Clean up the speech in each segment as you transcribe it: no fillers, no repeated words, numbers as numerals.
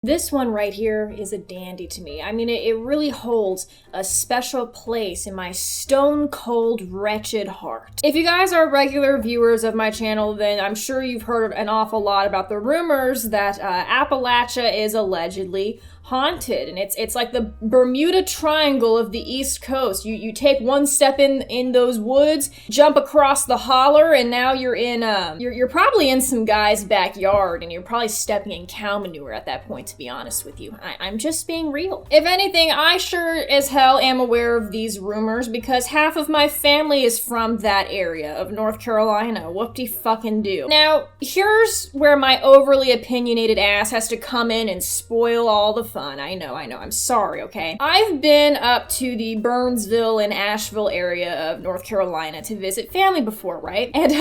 This one right here is a dandy to me. I mean, it really holds a special place in my stone-cold, wretched heart. If you guys are regular viewers of my channel, then I'm sure you've heard an awful lot about the rumors that Appalachia is allegedly haunted, and it's like the Bermuda Triangle of the East Coast. You take one step in those woods, jump across the holler, and now you're in you're probably in some guy's backyard, and you're probably stepping in cow manure at that point, to be honest with you. I'm just being real. If anything, I sure as hell am aware of these rumors because half of my family is from that area of North Carolina. Whoop-de-fucking-do. Now, here's where my overly opinionated ass has to come in and spoil all the fun. I know, I'm sorry, okay? I've been up to the Burnsville and Asheville area of North Carolina to visit family before, right? And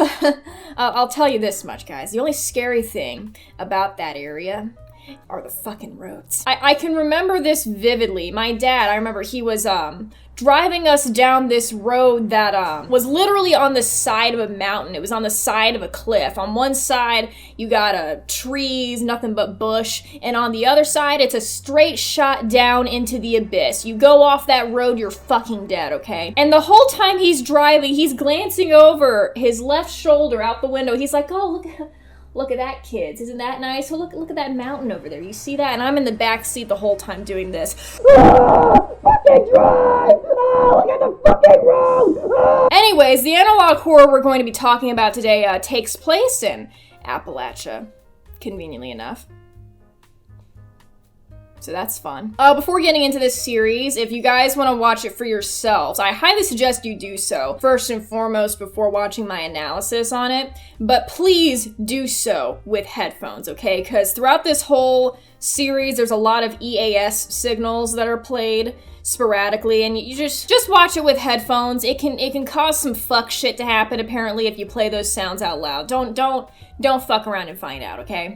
I'll tell you this much, guys. The only scary thing about that area are the fucking roads. I can remember this vividly. My dad, I remember he was driving us down this road that was literally on the side of a mountain. It was on the side of a cliff. On one side, you got trees, nothing but bush, and on the other side, it's a straight shot down into the abyss. You go off that road, you're fucking dead, okay? And the whole time he's driving, he's glancing over his left shoulder out the window. He's like, oh, look at that, kids. Isn't that nice? Oh, look at that mountain over there. You see that? And I'm in the back seat the whole time doing this. Fucking drive! Oh, look at the fucking road! Anyways, the analog horror we're going to be talking about today takes place in Appalachia, conveniently enough. So that's fun. Before getting into this series, if you guys want to watch it for yourselves, I highly suggest you do so, first and foremost, before watching my analysis on it. But please do so with headphones, okay? Because throughout this whole series, there's a lot of EAS signals that are played sporadically, and you just watch it with headphones. It can cause some fuck shit to happen, apparently, if you play those sounds out loud. Don't fuck around and find out, okay?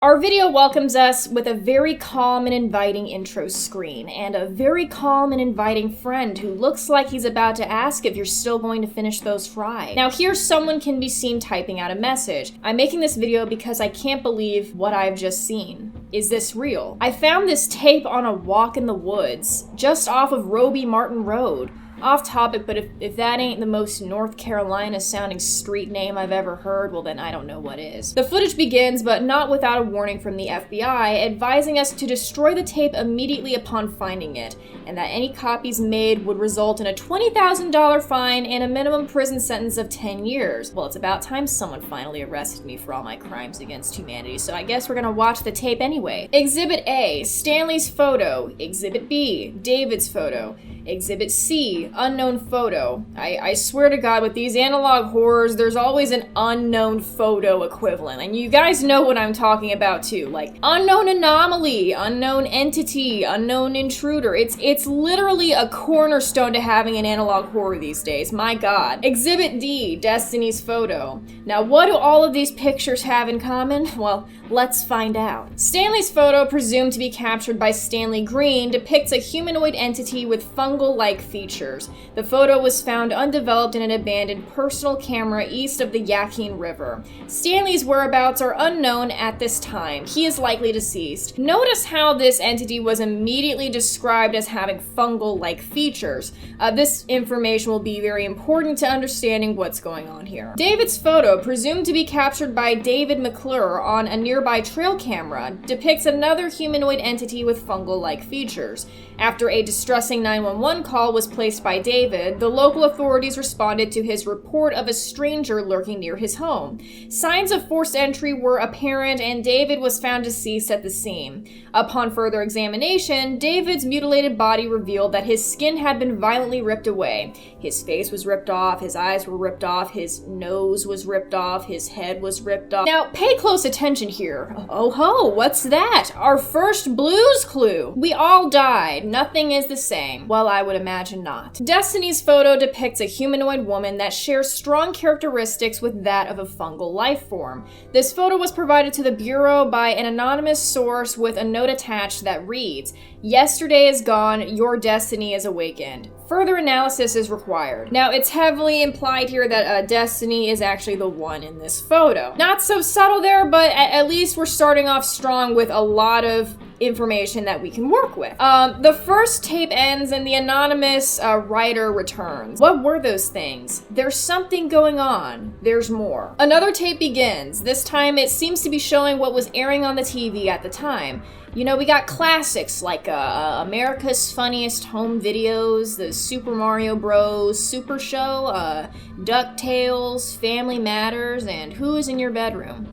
Our video welcomes us with a very calm and inviting intro screen, and a very calm and inviting friend who looks like he's about to ask if you're still going to finish those fries. Now here someone can be seen typing out a message. I'm making this video because I can't believe what I've just seen. Is this real? I found this tape on a walk in the woods, just off of Roby Martin Road. Off topic, but if that ain't the most North Carolina sounding street name I've ever heard, well then I don't know what is. The footage begins, but not without a warning from the FBI, advising us to destroy the tape immediately upon finding it, and that any copies made would result in a $20,000 fine and a minimum prison sentence of 10 years. Well, it's about time someone finally arrested me for all my crimes against humanity, so I guess we're gonna watch the tape anyway. Exhibit A, Stanley's photo. Exhibit B, David's photo. Exhibit C, unknown photo. I swear to God, with these analog horrors, there's always an unknown photo equivalent. And you guys know what I'm talking about too. Like, unknown anomaly, unknown entity, unknown intruder. It's literally a cornerstone to having an analog horror these days. My God. Exhibit D, Destiny's photo. Now, what do all of these pictures have in common? Well, let's find out. Stanley's photo, presumed to be captured by Stanley Green, depicts a humanoid entity with fungal-like features. The photo was found undeveloped in an abandoned personal camera east of the Yaqui River. Stanley's whereabouts are unknown at this time. He is likely deceased. Notice how this entity was immediately described as having fungal-like features. This information will be very important to understanding what's going on here. David's photo, presumed to be captured by David McClure on a nearby trail camera, depicts another humanoid entity with fungal-like features. After a distressing 911 call was placed by David, the local authorities responded to his report of a stranger lurking near his home. Signs of forced entry were apparent, and David was found deceased at the scene. Upon further examination, David's mutilated body revealed that his skin had been violently ripped away. His face was ripped off, his eyes were ripped off, his nose was ripped off, his head was ripped off. Now, pay close attention here. Oh ho, what's that? Our first Blue's Clue. We all died. right? Nothing is the same. Well, I would imagine not. Destiny's photo depicts a humanoid woman that shares strong characteristics with that of a fungal life form. This photo was provided to the Bureau by an anonymous source with a note attached that reads, "Yesterday is gone, your destiny is awakened. Further analysis is required." Now, it's heavily implied here that Destiny is actually the one in this photo. Not so subtle there, but at least we're starting off strong with a lot of information that we can work with. The first tape ends and the anonymous writer returns. What were those things? There's something going on. There's more. Another tape begins. This time it seems to be showing what was airing on the TV at the time. You know, we got classics like America's Funniest Home Videos, the Super Mario Bros. Super Show, DuckTales, Family Matters, and Who is in Your Bedroom?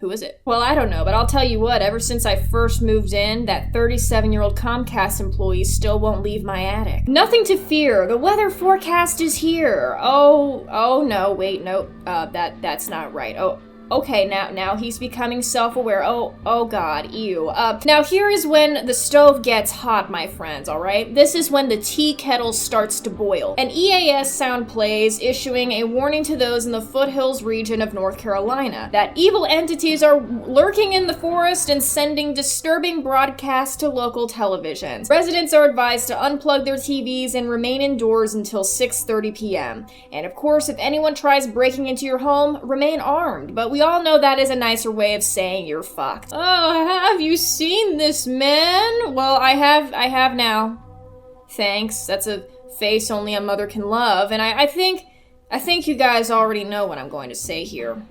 Who is it? Well, I don't know, but I'll tell you what, ever since I first moved in, that 37-year-old Comcast employee still won't leave my attic. Nothing to fear, the weather forecast is here. Oh no, wait, no, that's not right. Okay, now he's becoming self-aware. Oh god, ew. Now here is when the stove gets hot, my friends, alright? This is when the tea kettle starts to boil. An EAS sound plays, issuing a warning to those in the foothills region of North Carolina that evil entities are lurking in the forest and sending disturbing broadcasts to local televisions. Residents are advised to unplug their TVs and remain indoors until 6:30 p.m. And of course, if anyone tries breaking into your home, remain armed, but we all know that is a nicer way of saying you're fucked. Oh, have you seen this man? Well, I have now. Thanks. That's a face only a mother can love, and I think you guys already know what I'm going to say here.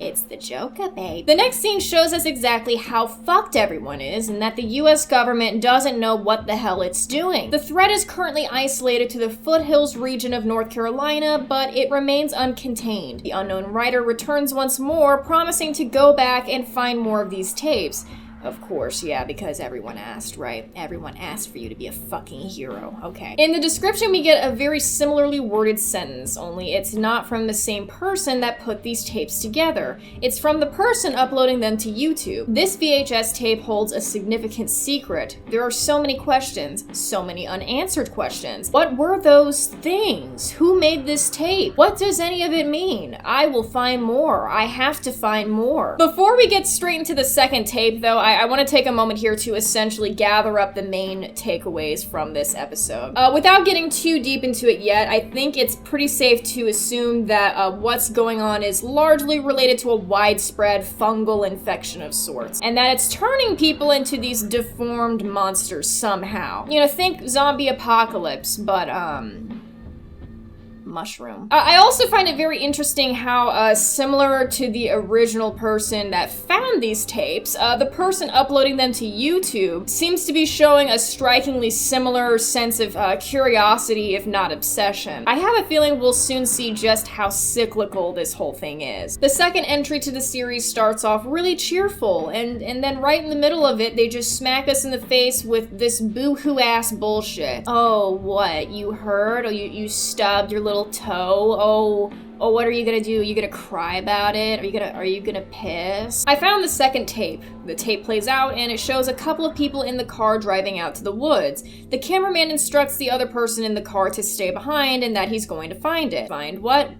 It's the Joker, babe. The next scene shows us exactly how fucked everyone is and that the US government doesn't know what the hell it's doing. The threat is currently isolated to the foothills region of North Carolina, but it remains uncontained. The unknown writer returns once more, promising to go back and find more of these tapes. Of course, yeah, because everyone asked, right? Everyone asked for you to be a fucking hero. Okay. In the description, we get a very similarly worded sentence, only it's not from the same person that put these tapes together. It's from the person uploading them to YouTube. This VHS tape holds a significant secret. There are so many questions, so many unanswered questions. What were those things? Who made this tape? What does any of it mean? I will find more. I have to find more. Before we get straight into the second tape, though, I want to take a moment here to essentially gather up the main takeaways from this episode. Without getting too deep into it yet, I think it's pretty safe to assume that what's going on is largely related to a widespread fungal infection of sorts, and that it's turning people into these deformed monsters somehow. You know, think zombie apocalypse, but mushroom. I also find it very interesting how, similar to the original person that found these tapes, the person uploading them to YouTube seems to be showing a strikingly similar sense of curiosity, if not obsession. I have a feeling we'll soon see just how cyclical this whole thing is. The second entry to the series starts off really cheerful, and then right in the middle of it, they just smack us in the face with this boo-hoo-ass bullshit. Oh, what? You heard? Oh, you stubbed your little toe? Oh, what are you gonna do? Are you gonna cry about it? Are you gonna piss? I found the second tape. The tape plays out and it shows a couple of people in the car driving out to the woods. The cameraman instructs the other person in the car to stay behind and that he's going to find it. Find what?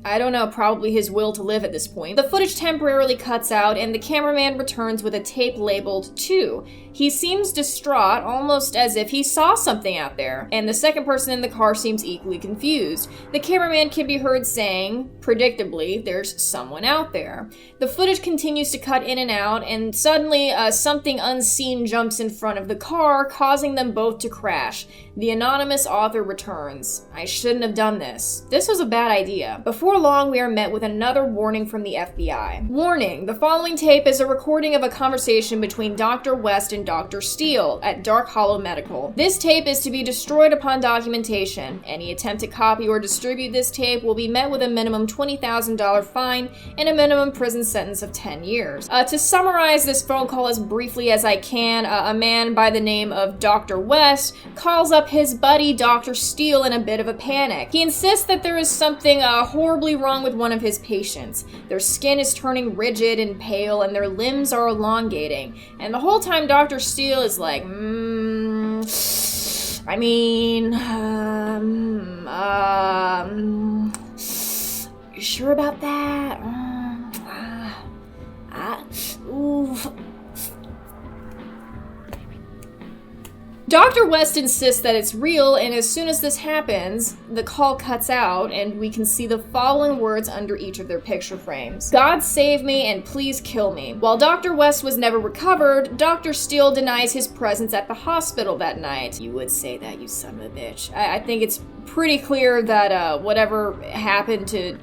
I don't know, probably his will to live at this point. The footage temporarily cuts out and the cameraman returns with a tape labeled 2. He seems distraught, almost as if he saw something out there, and the second person in the car seems equally confused. The cameraman can be heard saying, predictably, there's someone out there. The footage continues to cut in and out, and suddenly something unseen jumps in front of the car, causing them both to crash. The anonymous author returns. I shouldn't have done this. This was a bad idea. Before long, we are met with another warning from the FBI. Warning, the following tape is a recording of a conversation between Dr. West and physician Dr. Steele at Dark Hollow Medical. This tape is to be destroyed upon documentation. Any attempt to copy or distribute this tape will be met with a minimum $20,000 fine and a minimum prison sentence of 10 years. To summarize this phone call as briefly as I can, a man by the name of Dr. West calls up his buddy Dr. Steele in a bit of a panic. He insists that there is something horribly wrong with one of his patients. Their skin is turning rigid and pale and their limbs are elongating. And the whole time Dr. Steele is like, you sure about that? Dr. West insists that it's real, and as soon as this happens, the call cuts out, and we can see the following words under each of their picture frames. God save me and please kill me. While Dr. West was never recovered, Dr. Steele denies his presence at the hospital that night. You would say that, you son of a bitch. I think it's pretty clear that whatever happened to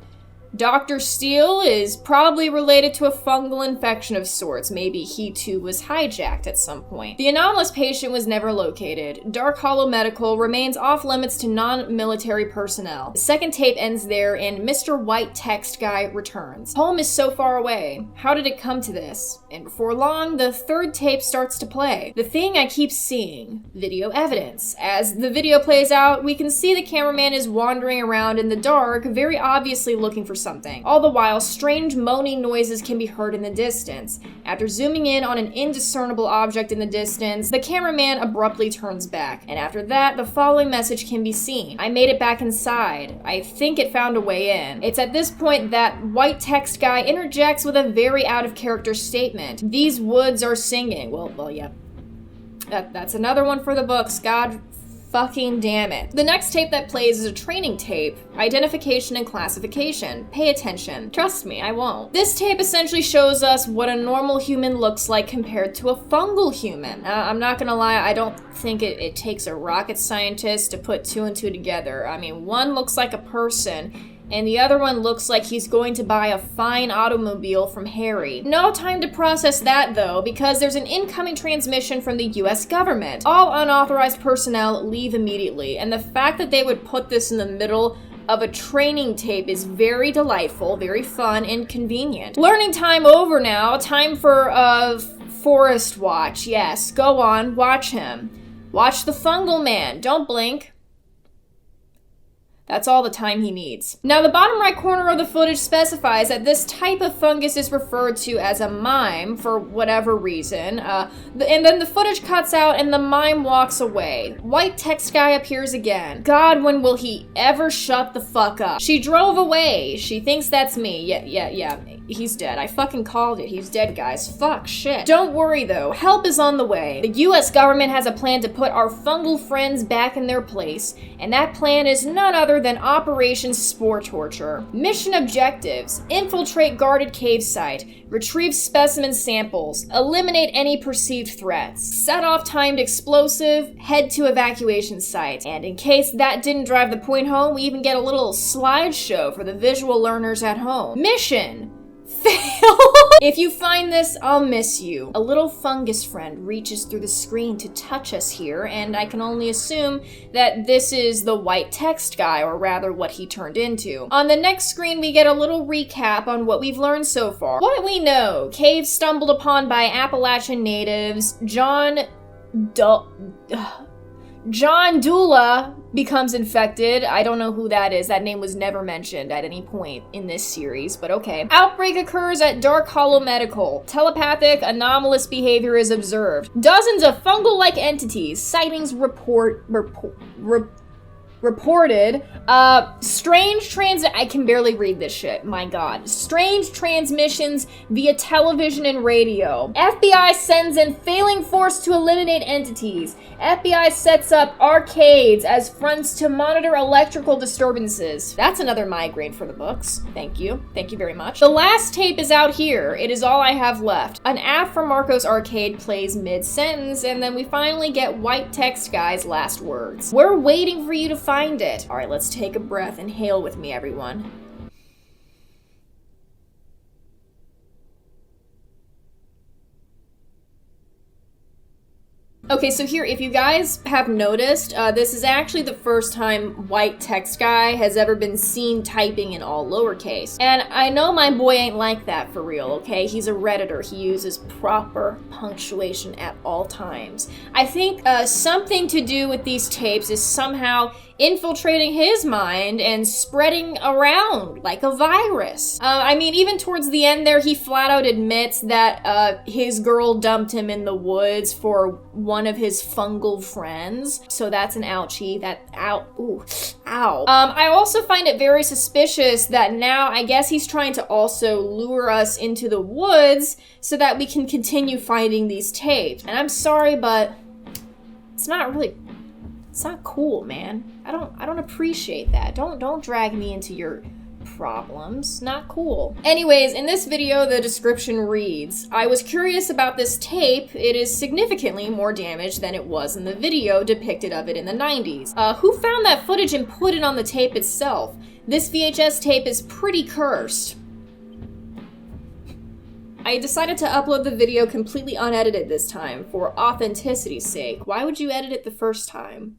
Dr. Steele is probably related to a fungal infection of sorts. Maybe he too was hijacked at some point. The anomalous patient was never located. Dark Hollow Medical remains off limits to non-military personnel. The second tape ends there and Mr. White Text Guy returns. Home is so far away. How did it come to this? And before long, the third tape starts to play. The thing I keep seeing, video evidence. As the video plays out, we can see the cameraman is wandering around in the dark, very obviously looking for something. All the while, strange moaning noises can be heard in the distance. After zooming in on an indiscernible object in the distance, the cameraman abruptly turns back. And after that, the following message can be seen. I made it back inside. I think it found a way in. It's at this point that White Text Guy interjects with a very out-of-character statement. These woods are singing. Well, yeah. That's another one for the books. God fucking damn it. The next tape that plays is a training tape. Identification and classification. Pay attention. Trust me, I won't. This tape essentially shows us what a normal human looks like compared to a fungal human. I'm not gonna lie, I don't think it takes a rocket scientist to put two and two together. I mean, one looks like a person, and the other one looks like he's going to buy a fine automobile from Harry. No time to process that though, because there's an incoming transmission from the US government. All unauthorized personnel leave immediately, and the fact that they would put this in the middle of a training tape is very delightful, very fun, and convenient. Learning time over now, time for a forest watch. Yes, go on, watch him. Watch the fungal man, don't blink. That's all the time he needs. Now, the bottom right corner of the footage specifies that this type of fungus is referred to as a mime for whatever reason. And then the footage cuts out and the mime walks away. White Text Guy appears again. God, when will he ever shut the fuck up? She drove away. She thinks that's me. Yeah. He's dead. I fucking called it. He's dead, guys. Fuck, shit. Don't worry, though. Help is on the way. The US government has a plan to put our fungal friends back in their place, and that plan is none other than Operation Spore Torture. Mission objectives: infiltrate guarded cave site, retrieve specimen samples, eliminate any perceived threats, set off timed explosive, head to evacuation site. And in case that didn't drive the point home, we even get a little slideshow for the visual learners at home. Mission fail. If you find this, I'll miss you. A little fungus friend reaches through the screen to touch us here, and I can only assume that this is the White Text Guy, or rather what he turned into. On the next screen, we get a little recap on what we've learned so far. What do we know? Cave stumbled upon by Appalachian natives. John Dula becomes infected. I don't know who that is. That name was never mentioned at any point in this series, but okay. Outbreak occurs at Dark Hollow Medical. Telepathic, anomalous behavior is observed. Dozens of fungal-like entities. Sightings reported. I can barely read this shit, my god. Strange transmissions via television and radio. FBI sends in failing force to eliminate entities. FBI sets up arcades as fronts to monitor electrical disturbances. That's another migraine for the books. Thank you. Thank you very much. The last tape is out here. It is all I have left. An ad for Marco's Arcade plays mid-sentence, and then we finally get White Text Guy's last words. We're waiting for you to find it. All right, let's take a breath and hail with me, everyone. Okay, so here, if you guys have noticed, this is actually the first time White Text Guy has ever been seen typing in all lowercase. And I know my boy ain't like that for real, okay? He's a Redditor. He uses proper punctuation at all times. I think something to do with these tapes is somehow infiltrating his mind and spreading around like a virus. I mean, even towards the end there, he flat out admits that his girl dumped him in the woods for one of his fungal friends. So that's an ouchie. Ow. I also find it very suspicious that now I guess he's trying to also lure us into the woods so that we can continue finding these tapes. And I'm sorry, but it's not cool, man. I don't appreciate that. Don't drag me into your problems. Not cool. Anyways, in this video, the description reads, I was curious about this tape. It is significantly more damaged than it was in the video depicted of it in the 90s. Who found that footage and put it on the tape itself? This VHS tape is pretty cursed. I decided to upload the video completely unedited this time for authenticity's sake. Why would you edit it the first time?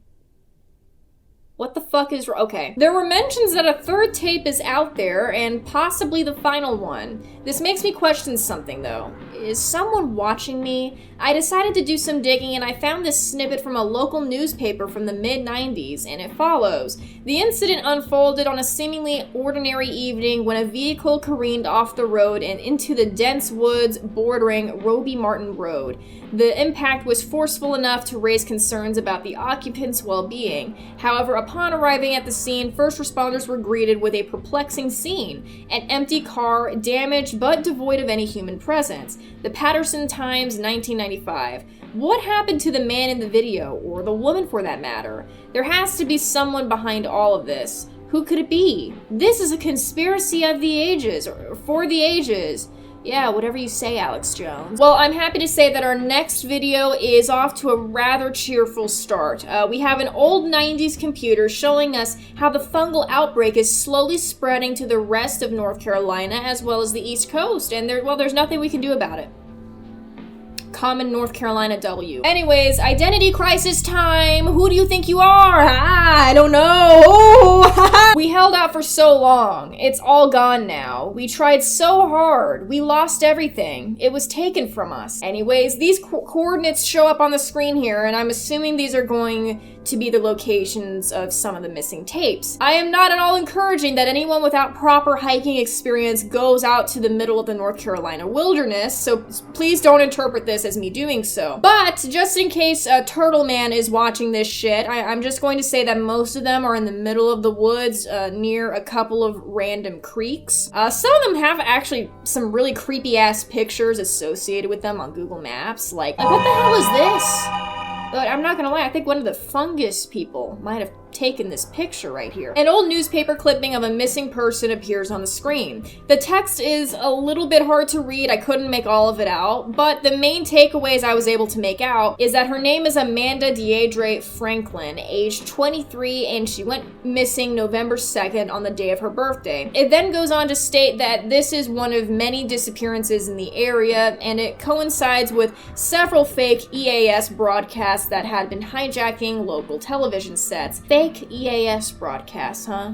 What the fuck is... Okay. There were mentions that a third tape is out there, and possibly the final one. This makes me question something, though. Is someone watching me? I decided to do some digging, and I found this snippet from a local newspaper from the mid-90s, and it follows. The incident unfolded on a seemingly ordinary evening when a vehicle careened off the road and into the dense woods bordering Roby Martin Road. The impact was forceful enough to raise concerns about the occupants' well-being. However, upon arriving at the scene, first responders were greeted with a perplexing scene. An empty car, damaged but devoid of any human presence. The Patterson Times, 1995. What happened to the man in the video, or the woman for that matter? There has to be someone behind all of this. Who could it be? This is a conspiracy of the ages, or for the ages. Yeah, whatever you say, Alex Jones. Well, I'm happy to say that our next video is off to a rather cheerful start. We have an old 90s computer showing us how the fungal outbreak is slowly spreading to the rest of North Carolina as well as the East Coast, and there's nothing we can do about it. Common North Carolina W. Anyways, identity crisis time! Who do you think you are? I don't know! Oh, we held out for so long. It's all gone now. We tried so hard. We lost everything. It was taken from us. Anyways, these coordinates show up on the screen here, and I'm assuming these are going to be the locations of some of the missing tapes. I am not at all encouraging that anyone without proper hiking experience goes out to the middle of the North Carolina wilderness, so please don't interpret this as me doing so. But just in case Turtle Man is watching this shit, I'm just going to say that most of them are in the middle of the woods near a couple of random creeks. Some of them have actually some really creepy ass pictures associated with them on Google Maps. Like what the hell is this? But I'm not gonna lie, I think one of the fungus people might have taken this picture right here. An old newspaper clipping of a missing person appears on the screen. The text is a little bit hard to read, I couldn't make all of it out, but the main takeaways I was able to make out is that her name is Amanda Deidre Franklin, age 23, and she went missing November 2nd on the day of her birthday. It then goes on to state that this is one of many disappearances in the area, and it coincides with several fake EAS broadcasts that had been hijacking local television sets. Fake EAS broadcasts, huh?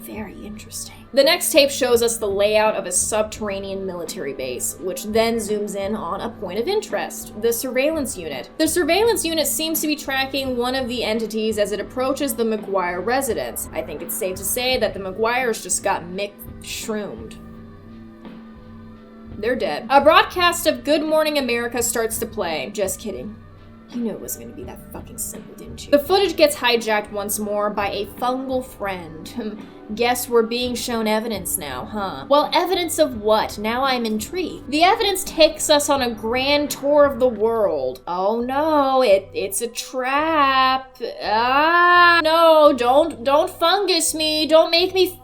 Very interesting. The next tape shows us the layout of a subterranean military base, which then zooms in on a point of interest, the surveillance unit. The surveillance unit seems to be tracking one of the entities as it approaches the McGuire residence. I think it's safe to say that the McGuires just got shroomed. They're dead. A broadcast of Good Morning America starts to play. Just kidding. You knew it wasn't gonna be that fucking simple, didn't you? The footage gets hijacked once more by a fungal friend. Guess we're being shown evidence now, huh? Well, evidence of what? Now I'm intrigued. The evidence takes us on a grand tour of the world. Oh no, it's a trap. No, don't fungus me. Don't make me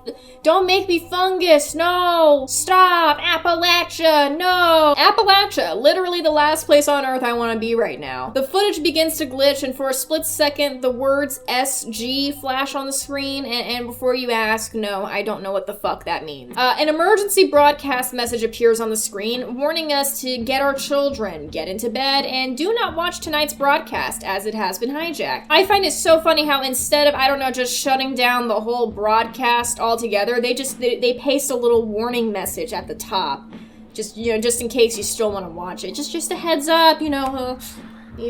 Don't make me fungus, no! Stop! Appalachia, no! Appalachia, literally the last place on earth I want to be right now. The footage begins to glitch, and for a split second, the words SG flash on the screen, and before you ask, no, I don't know what the fuck that means. An emergency broadcast message appears on the screen, warning us to get our children, get into bed, and do not watch tonight's broadcast, as it has been hijacked. I find it so funny how instead of, I don't know, just shutting down the whole broadcast altogether, they paste a little warning message at the top. Just in case you still want to watch it. Just a heads up, you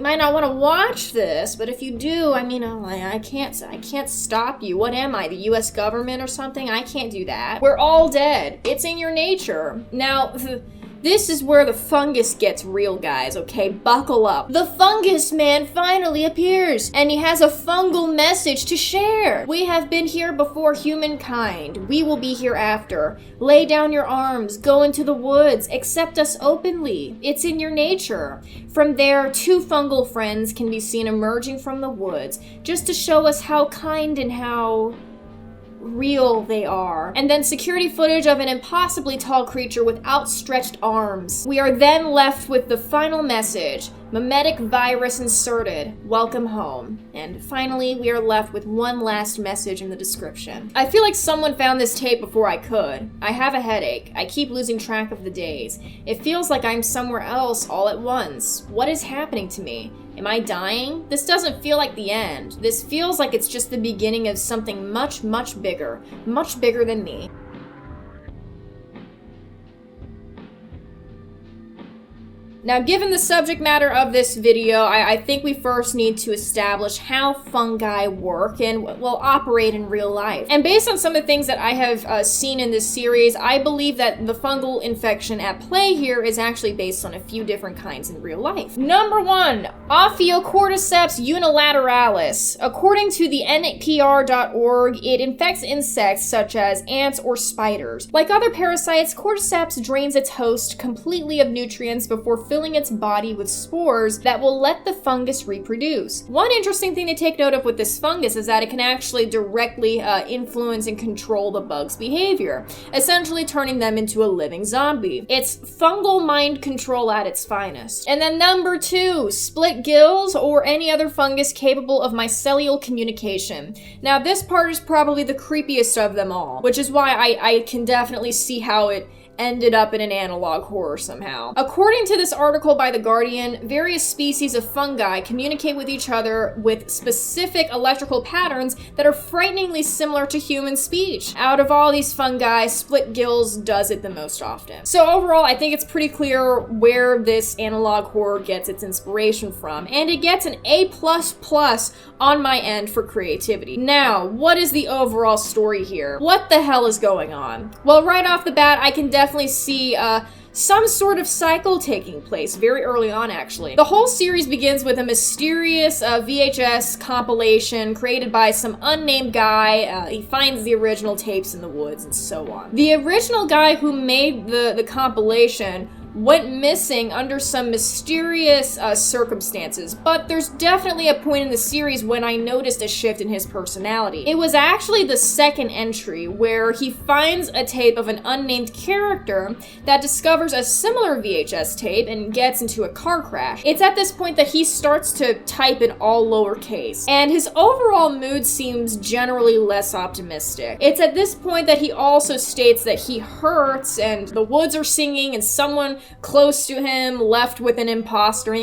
might not want to watch this, but if you do, I can't stop you. What am I, the US government or something? I can't do that. We're all dead. It's in your nature. Now, this is where the fungus gets real, guys, okay? Buckle up. The fungus man finally appears, and he has a fungal message to share. We have been here before humankind. We will be here after. Lay down your arms, go into the woods, accept us openly. It's in your nature. From there, two fungal friends can be seen emerging from the woods, just to show us how kind and how real they are. And then security footage of an impossibly tall creature with outstretched arms. We are then left with the final message: mimetic virus inserted. Welcome home. And finally, we are left with one last message in the description. I feel like someone found this tape before I could. I have a headache. I keep losing track of the days. It feels like I'm somewhere else all at once. What is happening to me? Am I dying? This doesn't feel like the end. This feels like it's just the beginning of something much, much bigger than me. Now, given the subject matter of this video, I think we first need to establish how fungi work and, well, operate in real life. And based on some of the things that I have seen in this series, I believe that the fungal infection at play here is actually based on a few different kinds in real life. Number 1, Ophiocordyceps unilateralis. According to the NPR.org, it infects insects such as ants or spiders. Like other parasites, cordyceps drains its host completely of nutrients before filling its body with spores that will let the fungus reproduce. One interesting thing to take note of with this fungus is that it can actually directly influence and control the bug's behavior, essentially turning them into a living zombie. It's fungal mind control at its finest. And then number 2, split gills or any other fungus capable of mycelial communication. Now this part is probably the creepiest of them all, which is why I can definitely see how it ended up in an analog horror somehow. According to this article by The Guardian, various species of fungi communicate with each other with specific electrical patterns that are frighteningly similar to human speech. Out of all these fungi, split gills does it the most often. So overall, I think it's pretty clear where this analog horror gets its inspiration from, and it gets an A++ on my end for creativity. Now, what is the overall story here? What the hell is going on? Well, right off the bat, I can definitely see some sort of cycle taking place very early on, actually. The whole series begins with a mysterious VHS compilation created by some unnamed guy. He finds the original tapes in the woods and so on. The original guy who made the compilation went missing under some mysterious circumstances, but there's definitely a point in the series when I noticed a shift in his personality. It was actually the second entry where he finds a tape of an unnamed character that discovers a similar VHS tape and gets into a car crash. It's at this point that he starts to type in all lowercase, and his overall mood seems generally less optimistic. It's at this point that he also states that he hurts and the woods are singing and someone close to him left with an imposter,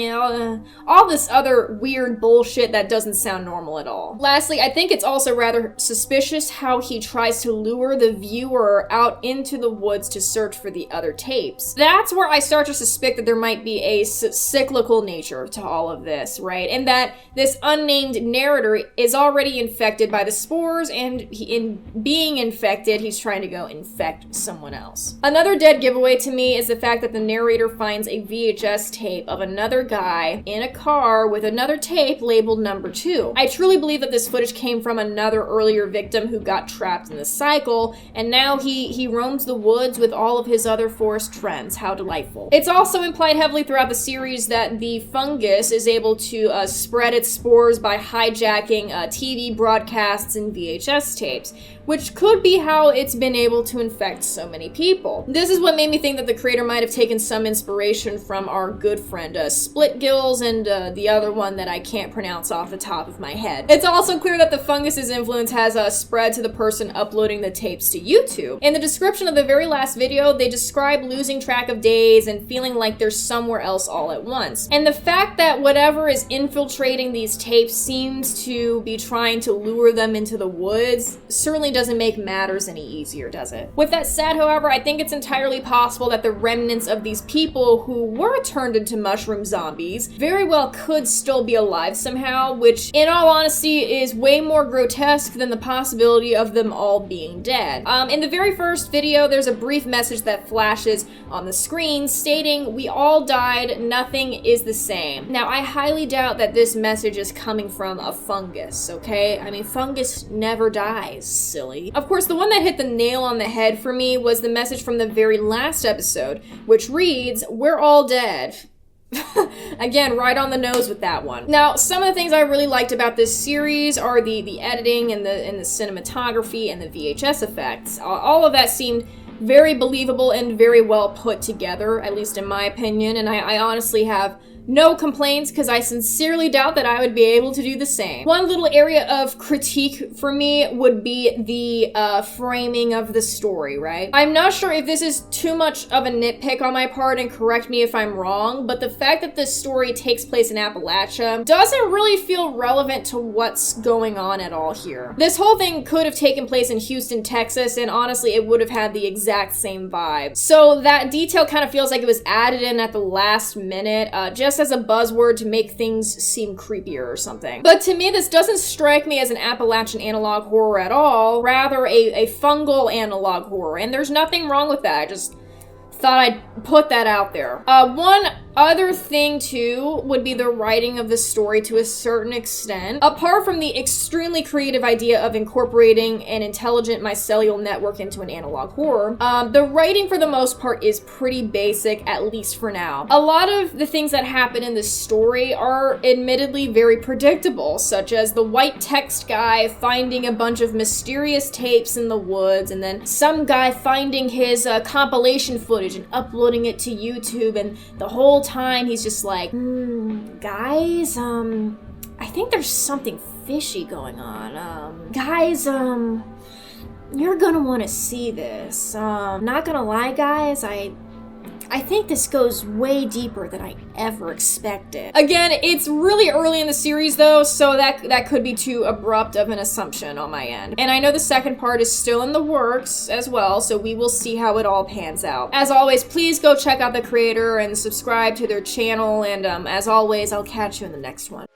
all this other weird bullshit that doesn't sound normal at all. Lastly, I think it's also rather suspicious how he tries to lure the viewer out into the woods to search for the other tapes. That's where I start to suspect that there might be a cyclical nature to all of this, right? And that this unnamed narrator is already infected by the spores, and in being infected, he's trying to go infect someone else. Another dead giveaway to me is the fact that the narrator finds a VHS tape of another guy in a car with another tape labeled number 2. I truly believe that this footage came from another earlier victim who got trapped in the cycle, and now he roams the woods with all of his other forest friends. How delightful. It's also implied heavily throughout the series that the fungus is able to spread its spores by hijacking TV broadcasts and VHS tapes, which could be how it's been able to infect so many people. This is what made me think that the creator might have taken some inspiration from our good friend Splitgills and the other one that I can't pronounce off the top of my head. It's also clear that the fungus's influence has spread to the person uploading the tapes to YouTube. In the description of the very last video, they describe losing track of days and feeling like they're somewhere else all at once. And the fact that whatever is infiltrating these tapes seems to be trying to lure them into the woods certainly doesn't make matters any easier, does it? With that said, however, I think it's entirely possible that the remnants of these people who were turned into mushroom zombies very well could still be alive somehow, which in all honesty is way more grotesque than the possibility of them all being dead. In the very first video, there's a brief message that flashes on the screen stating, "We all died, nothing is the same." Now, I highly doubt that this message is coming from a fungus, okay? I mean, fungus never dies, silly. Of course, the one that hit the nail on the head for me was the message from the very last episode, which reads, "We're all dead." Again, right on the nose with that one. Now, some of the things I really liked about this series are the editing and the cinematography and the VHS effects. All of that seemed very believable and very well put together, at least in my opinion, and I honestly have no complaints because I sincerely doubt that I would be able to do the same. One little area of critique for me would be the framing of the story, right? I'm not sure if this is too much of a nitpick on my part, and correct me if I'm wrong, but the fact that this story takes place in Appalachia doesn't really feel relevant to what's going on at all here. This whole thing could have taken place in Houston, Texas, and honestly, it would have had the exact same vibe. So that detail kind of feels like it was added in at the last minute, just as a buzzword to make things seem creepier or something. But to me, this doesn't strike me as an Appalachian analog horror at all, rather a fungal analog horror, and there's nothing wrong with that. I just thought I'd put that out there. One other thing, too, would be the writing of the story to a certain extent. Apart from the extremely creative idea of incorporating an intelligent mycelial network into an analog horror, the writing for the most part is pretty basic, at least for now. A lot of the things that happen in the story are admittedly very predictable, such as the white text guy finding a bunch of mysterious tapes in the woods, and then some guy finding his compilation footage and uploading it to YouTube, and the whole time he's just like, guys, I think there's something fishy going on. Guys, you're gonna want to see this. Not gonna lie, guys, I think this goes way deeper than I ever expected. Again, it's really early in the series though, so that could be too abrupt of an assumption on my end. And I know the second part is still in the works as well, so we will see how it all pans out. As always, please go check out the creator and subscribe to their channel, and as always, I'll catch you in the next one.